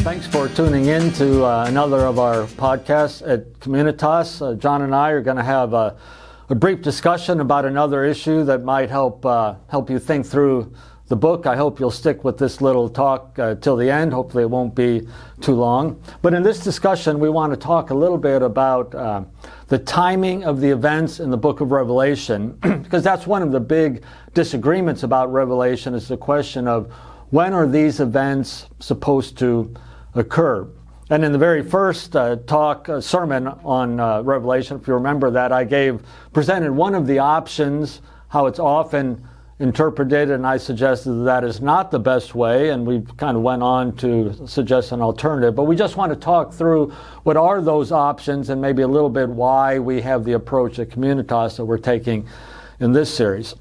Thanks for tuning in to another of our podcasts at Communitas. John and I are going to have a brief discussion about another issue that might help you think through the book. I hope you'll stick with this little talk till the end. Hopefully it won't be too long. But in this discussion, we want to talk a little bit about the timing of the events in the book of Revelation, because that's one of the big disagreements about Revelation, is the question of when are these events supposed to occur. And in the very first sermon on Revelation, if you remember that, I presented one of the options, how it's often interpreted, and I suggested that is not the best way, and we kind of went on to suggest an alternative. But we just want to talk through what are those options and maybe a little bit why we have the approach at Communitas that we're taking in this series.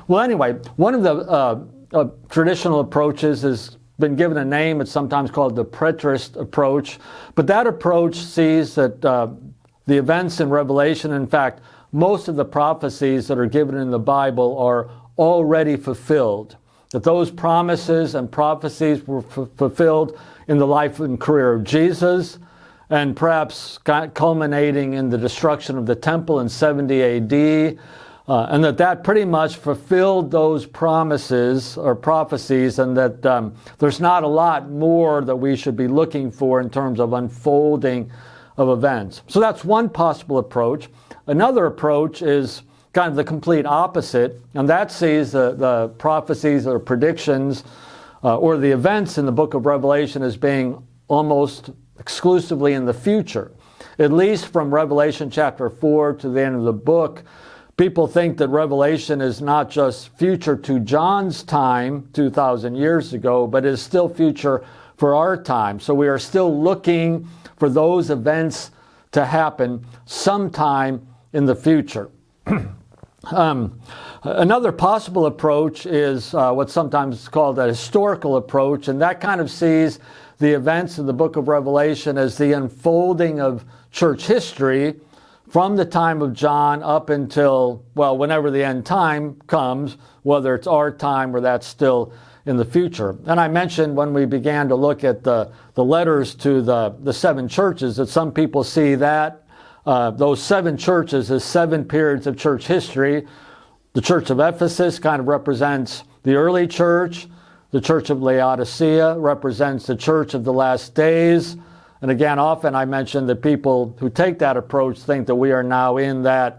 Well, anyway, one of the traditional approaches has been given a name. It's sometimes called the preterist approach. But that approach sees that the events in Revelation, in fact, most of the prophecies that are given in the Bible are already fulfilled. That those promises and prophecies were fulfilled in the life and career of Jesus, and perhaps culminating in the destruction of the temple in 70 AD. And that pretty much fulfilled those promises or prophecies, and that there's not a lot more that we should be looking for in terms of unfolding of events. So that's one possible approach. Another approach is kind of the complete opposite, and that sees the prophecies or predictions or the events in the book of Revelation as being almost exclusively in the future. At least from Revelation chapter 4 to the end of the book, people think that Revelation is not just future to John's time 2,000 years ago, but is still future for our time. So we are still looking for those events to happen sometime in the future. Another possible approach is what's sometimes called a historical approach, and that kind of sees the events in the book of Revelation as the unfolding of church history from the time of John up until, well, whenever the end time comes, whether it's our time or that's still in the future. And I mentioned when we began to look at the letters to the seven churches that some people see that those seven churches as seven periods of church history. The church of Ephesus kind of represents the early church. The church of Laodicea represents the church of the last days. And again, often I mention that people who take that approach think that we are now in the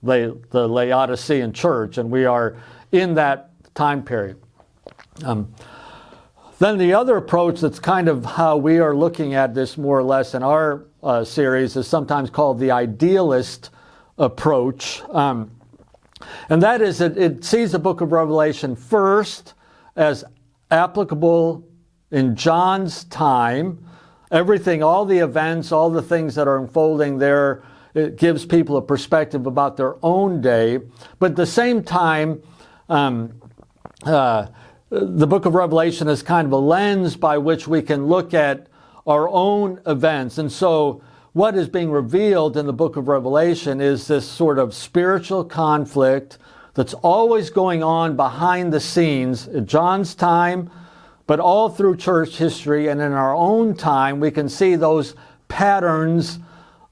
Laodicean church, and we are in that time period. Then the other approach that's kind of how we are looking at this more or less in our series is sometimes called the idealist approach. And that is that it sees the book of Revelation first as applicable in John's time. Everything, all the events, all the things that are unfolding there, it gives people a perspective about their own day. But at the same time, the book of Revelation is kind of a lens by which we can look at our own events. And so what is being revealed in the book of Revelation is this sort of spiritual conflict that's always going on behind the scenes at John's time, but all through church history, and in our own time, we can see those patterns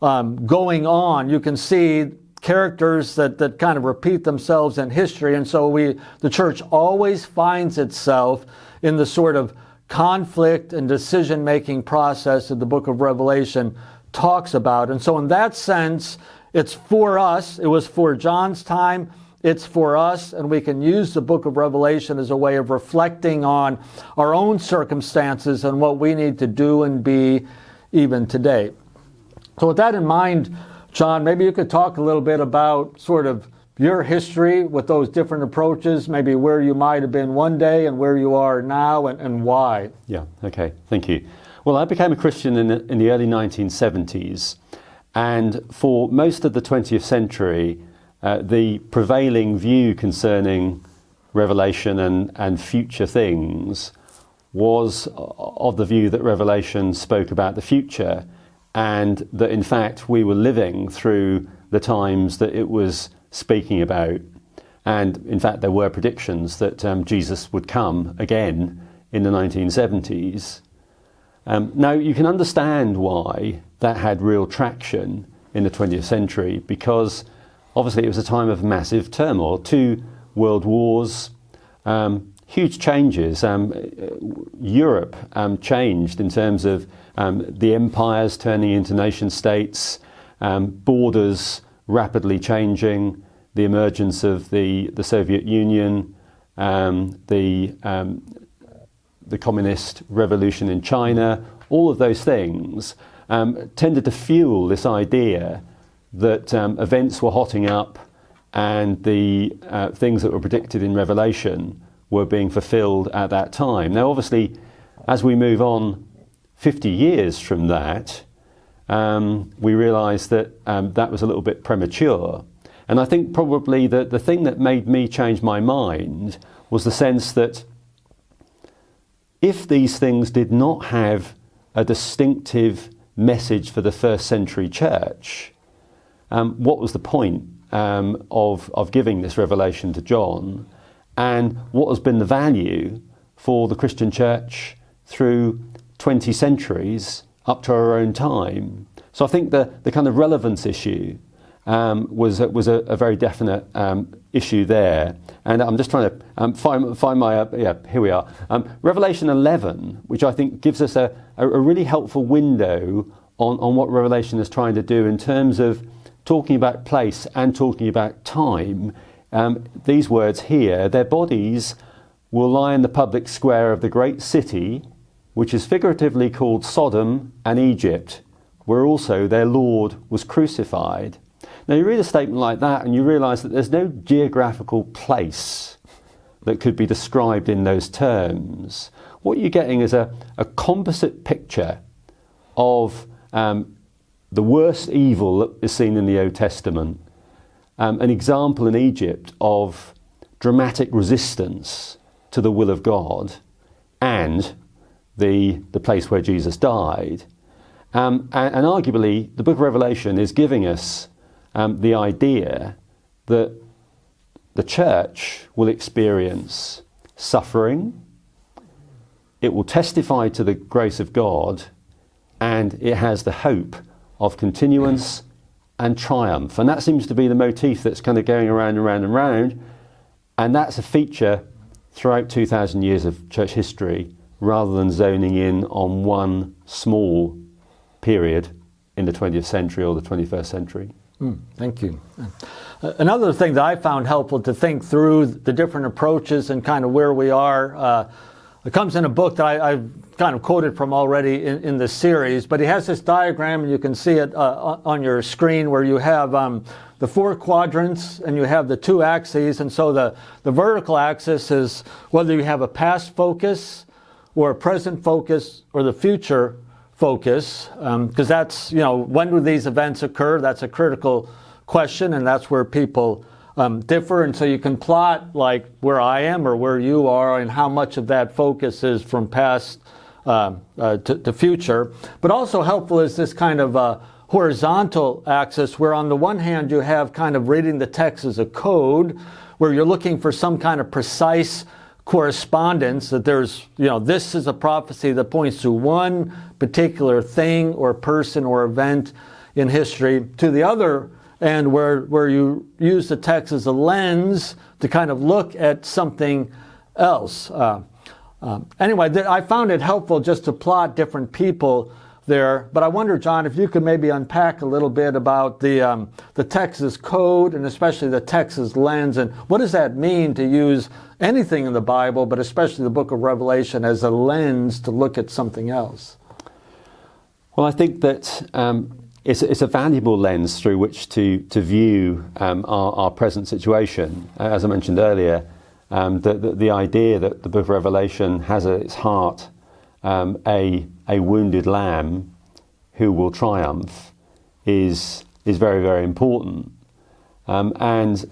going on. You can see characters that kind of repeat themselves in history, and so the church always finds itself in the sort of conflict and decision-making process that the book of Revelation talks about. And so in that sense, it's for us. It was for John's time. It's for us, and we can use the book of Revelation as a way of reflecting on our own circumstances and what we need to do and be even today. So with that in mind, John, maybe you could talk a little bit about sort of your history with those different approaches, maybe where you might have been one day and where you are now, and why. Yeah, okay, thank you. Well, I became a Christian in the early 1970s, and for most of the 20th century, the prevailing view concerning Revelation and future things was of the view that Revelation spoke about the future, and that in fact we were living through the times that it was speaking about. And in fact there were predictions that Jesus would come again in the 1970s. Now, you can understand why that had real traction in the 20th century, because obviously it was a time of massive turmoil, 2 world wars, huge changes. Europe changed in terms of the empires turning into nation states, borders rapidly changing, the emergence of the Soviet Union, the communist revolution in China. All of those things tended to fuel this idea that events were hotting up and the things that were predicted in Revelation were being fulfilled at that time. Now, obviously, as we move on 50 years from that, we realise that that was a little bit premature. And I think probably the thing that made me change my mind was the sense that if these things did not have a distinctive message for the first century church, what was the point of giving this revelation to John, and what has been the value for the Christian church through 20 centuries up to our own time? So I think the kind of relevance issue was a very definite issue there. And I'm just trying to find my, here we are. Revelation 11, which I think gives us a really helpful window on what Revelation is trying to do in terms of talking about place and talking about time. These words here, their bodies will lie in the public square of the great city, which is figuratively called Sodom and Egypt, where also their Lord was crucified. Now you read a statement like that and you realise that there's no geographical place that could be described in those terms. What you're getting is a composite picture of the worst evil that is seen in the Old Testament, an example in Egypt of dramatic resistance to the will of God, and the place where Jesus died. And arguably, the book of Revelation is giving us the idea that the church will experience suffering, it will testify to the grace of God, and it has the hope of continuance and triumph. And that seems to be the motif that's kind of going around and round and round, and that's a feature throughout 2,000 years of church history, rather than zoning in on one small period in the 20th century or the 21st century. Thank you. Another thing that I found helpful to think through the different approaches and kind of where we are, it comes in a book that I've kind of quoted from already in the series, but he has this diagram, and you can see it on your screen, where you have the 4 quadrants and you have the 2 axes. And so the vertical axis is whether you have a past focus or a present focus or the future focus, because that's, when do these events occur? That's a critical question, and that's where people differ. And so you can plot like where I am or where you are, and how much of that focus is from past to future. But also helpful is this kind of horizontal axis, where on the one hand you have kind of reading the text as a code, where you're looking for some kind of precise correspondence, that there's, this is a prophecy that points to one particular thing or person or event in history, to the other end where you use the text as a lens to kind of look at something else. Anyway, I found it helpful just to plot different people there, but I wonder, John, if you could maybe unpack a little bit about the text as code, and especially the text as lens, and what does that mean to use anything in the Bible, but especially the book of Revelation, as a lens to look at something else? Well, I think that it's a valuable lens through which to view our present situation. As I mentioned earlier, the idea that the book of Revelation has at its heart a wounded lamb who will triumph is very, very important. And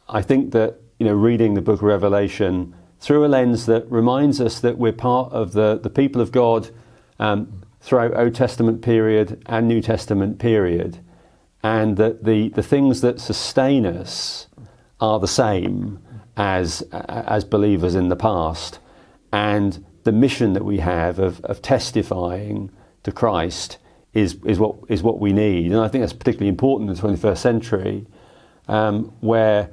I think that reading the book of Revelation through a lens that reminds us that we're part of the people of God throughout Old Testament period and New Testament period, and that the things that sustain us are the same as believers in the past, and the mission that we have of testifying to Christ is what we need. And I think that's particularly important in the 21st century, where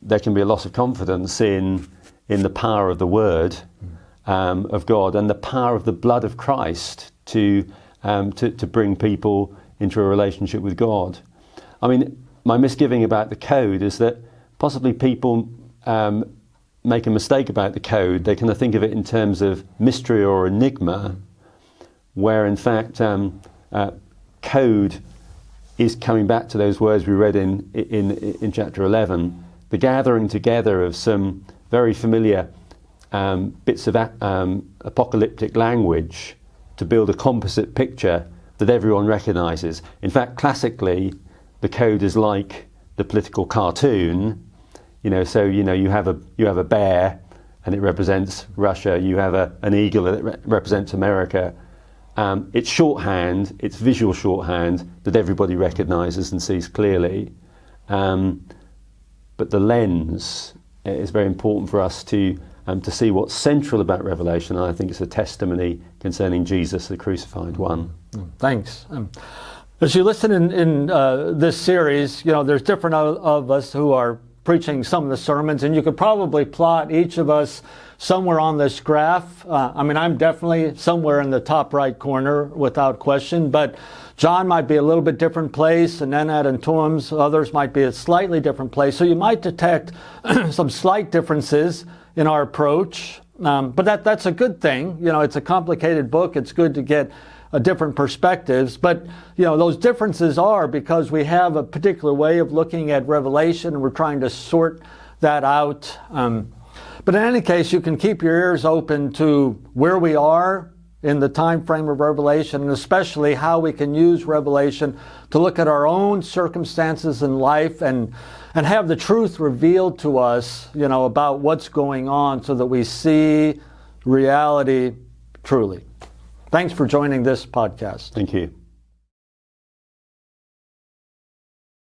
there can be a loss of confidence in the power of the Word of God and the power of the blood of Christ to bring people into a relationship with God. I mean, my misgiving about the code is that possibly people make a mistake about the code. They kind of think of it in terms of mystery or enigma, where in fact code is coming back to those words we read in chapter 11, the gathering together of some very familiar bits of apocalyptic language to build a composite picture that everyone recognises. In fact, classically, the code is like the political cartoon. So you have a bear, and it represents Russia. You have an eagle that represents America. It's shorthand. It's visual shorthand that everybody recognises and sees clearly. But the lens is very important for us to see what's central about Revelation. And I think it's a testimony concerning Jesus, the crucified one. Thanks. As you listen in this series, there's different of us who are preaching some of the sermons, and you could probably plot each of us somewhere on this graph. I'm definitely somewhere in the top right corner without question, but John might be a little bit different place, and Nenad and Tom's, others might be a slightly different place. So you might detect some slight differences in our approach, but that's a good thing. It's a complicated book. It's good to get different perspectives, but those differences are because we have a particular way of looking at Revelation, and we're trying to sort that out. But in any case, you can keep your ears open to where we are in the time frame of Revelation, and especially how we can use Revelation to look at our own circumstances in life and have the truth revealed to us, about what's going on, so that we see reality truly. Thanks for joining this podcast. Thank you.